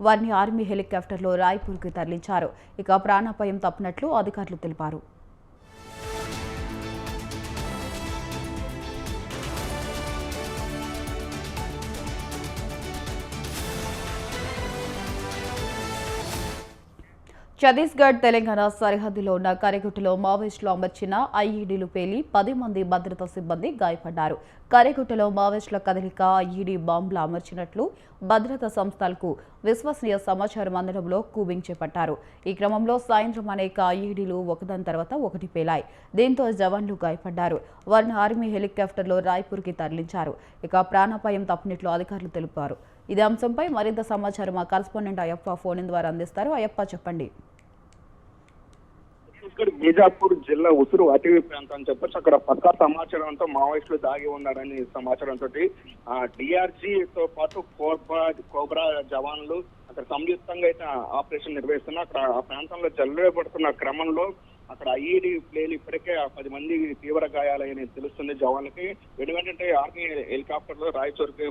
వారిని ఆర్మీ హెలికాప్టర్లో రాయ్పూర్కి తరలించారు. ఇక ప్రాణాపాయం తప్పినట్లు అధికారులు తెలిపారు. ఛత్తీస్గఢ్ తెలంగాణ సరిహద్దులో ఉన్న కరెగుట్టలో మావోయిస్టులు అమర్చిన ఐఈడీలు పేలి 10 మంది భద్రతా సిబ్బంది గాయపడ్డారు. కరెగుట్టలో మావోయిస్టుల కదలిక ఐఈడీ బాంబులు అమర్చినట్లు భద్రతా సంస్థలకు విశ్వసనీయ సమాచారం అందడంలో కూబింగ్ చేపట్టారు. ఈ క్రమంలో సాయంత్రం అనేక ఐఈడీలు ఒకదాని తర్వాత ఒకటి పేలాయి. దీంతో జవాన్లు గాయపడ్డారు. వారిని ఆర్మీ హెలికాప్టర్లో రాయ్పూర్కి తరలించారు. ఇక ప్రాణాపాయం తప్పినట్లు అధికారులు తెలిపారు. ఇదే అంశంపై మరింత సమాచారం మా కరెస్పాండెంట్ అయ్యప్ప ఫోన్ ద్వారా అందిస్తారు. అయ్యప్ప, చెప్పండి. బీజాపూర్ జిల్లా ఉసురు అటవీ ప్రాంతం అని చెప్పొచ్చు. అక్కడ పక్కా సమాచారంతో మావోయిస్టులు దాగి ఉన్నారని సమాచారంతో డిఆర్జీతో పాటు కోబ్రా జవాన్లు అక్కడ సంయుక్తంగా అయితే ఆపరేషన్ నిర్వహిస్తున్నారు. అక్కడ ఆ ప్రాంతంలో జల్లెడబడుతున్న క్రమంలో అక్కడ ఐఈడీ ప్లేలు ఇప్పటికే 10 మంది తీవ్ర గాయాలని తెలుస్తుంది జవాన్లకి. వెంటనే ఆర్మీ హెలికాప్టర్ లో రాయచూర్కి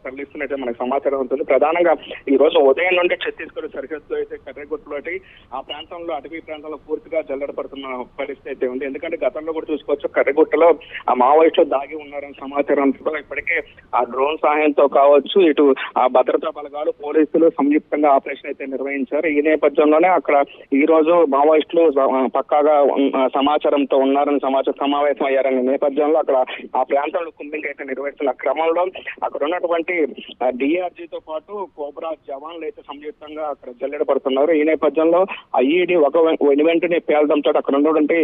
తరలిస్తున్నట్టు మనకు సమాచారం ఉంటుంది. ప్రధానంగా ఈ రోజు ఉదయం నుండి ఛత్తీస్గఢ్ సరిహద్దు అయితే కర్రెగుట్టలో ఆ ప్రాంతంలో అటవీ ప్రాంతంలో పూర్తిగా జల్లెడపడుతున్న పరిస్థితి అయితే ఉంది. ఎందుకంటే గతంలో కూడా చూసుకోవచ్చు, కర్రెగుట్టలో ఆ మావోయిస్టులు దాగి ఉన్నారని సమాచారంతో ఇప్పటికే ఆ డ్రోన్ సహాయంతో కావచ్చు, ఇటు ఆ భద్రతా బలగాలు పోలీసులు సంయుక్తంగా ఆపరేషన్ అయితే నిర్వహించారు. ఈ నేపథ్యంలోనే అక్కడ ఈ రోజు మావోయిస్టులు పక్కా సమాచారంతో ఉన్నారని సమావేశం అయ్యారనే నేపథ్యంలో అక్కడ ఆ ప్రాంతంలో కుంబింగ్ అయితే నిర్వహిస్తున్న క్రమంలో అక్కడ ఉన్నటువంటి డిఆర్జీతో పాటు కోబ్రా జవాన్లు అయితే సంయుక్తంగా అక్కడ జల్లెడపడుతున్నారు. ఈ నేపథ్యంలో ఐఈడీ వెంటనే పేలడంతో అక్కడ ఉన్నటువంటి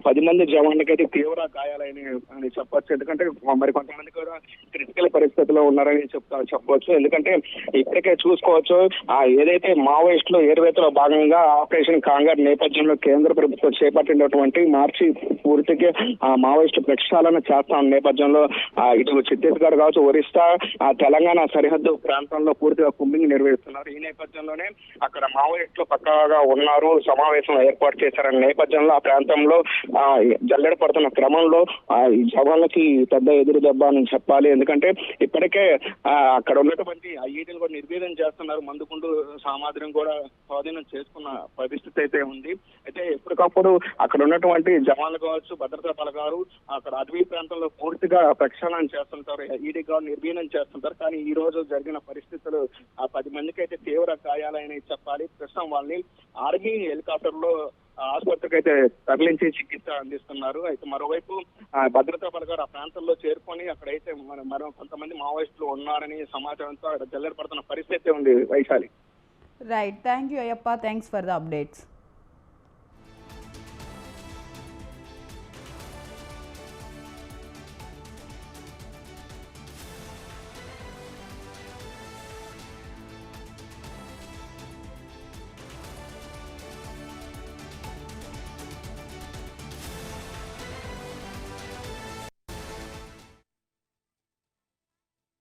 10 మంది జవాన్లకి అయితే తీవ్ర గాయాలని చెప్పొచ్చు. ఎందుకంటే మరి కొంతమంది కూడా క్రిటికల్ పరిస్థితిలో ఉన్నారని చెప్పవచ్చు. ఎందుకంటే ఇప్పటికే చూసుకోవచ్చు, ఏదైతే మావోయిస్టులు ఏరువేతలో భాగంగా ఆపరేషన్ కాంగార్ నేపథ్యంలో కేంద్ర ప్రభుత్వం చేపట్టినటువంటి మార్చి పూర్తిగా మావోయిస్టు ప్రక్షాళన చేస్తా నేపథ్యంలో ఇటు ఛత్తీస్గఢ్ కావచ్చు, ఒరిస్సా, తెలంగాణ సరిహద్దు ప్రాంతంలో పూర్తిగా కుంబింగ్ నిర్వహిస్తున్నారు. ఈ నేపథ్యంలోనే అక్కడ మావోయిస్టులు పక్కాగా ఉన్నారు, సమావేశం ఏర్పాటు చేశారనే నేపథ్యంలో ఆ ప్రాంతంలో జల్లెడ పడుతున్న క్రమంలో ఈ జవాన్లకి పెద్ద ఎదురు దెబ్బ అని చెప్పాలి. ఎందుకంటే ఇప్పటికే అక్కడ ఉన్నటువంటి ఐఈడీలు కూడా నిర్వీర్యం చేస్తున్నారు. మందుకుంటూ సామాగ్రిని కూడా స్వాధీనం చేసుకున్న పరిస్థితి అయితే ఉంది. అయితే ఎప్పటికప్పుడు అక్కడ ఉన్నటువంటి జవాన్లు కావచ్చు, భద్రతా బలగాలు అక్కడ అటవీ ప్రాంతంలో పూర్తిగా ప్రక్షాళన చేస్తుంటారు, ఈడీ గారు నిర్వీర్యం చేస్తుంటారు. కానీ ఈ రోజు జరిగిన పరిస్థితులు 10 మందికి అయితే తీవ్ర గాయాలని చెప్పాలి. ప్రస్తుతం వాళ్ళని ఆర్మీ హెలికాప్టర్ లో ఆసుపత్రికి అయితే తరలించి చికిత్స అందిస్తున్నారు. అయితే మరోవైపు భద్రతా బలగాలు ఆ ప్రాంతంలో చేరుకొని అక్కడైతే మరో కొంతమంది మావోయిస్టులు ఉన్నారని సమాచారంతో అక్కడ జల్లెడ పడుతున్న పరిస్థితి ఉంది. Vaishali. Right, thank you Ayyappa, thanks for the updates.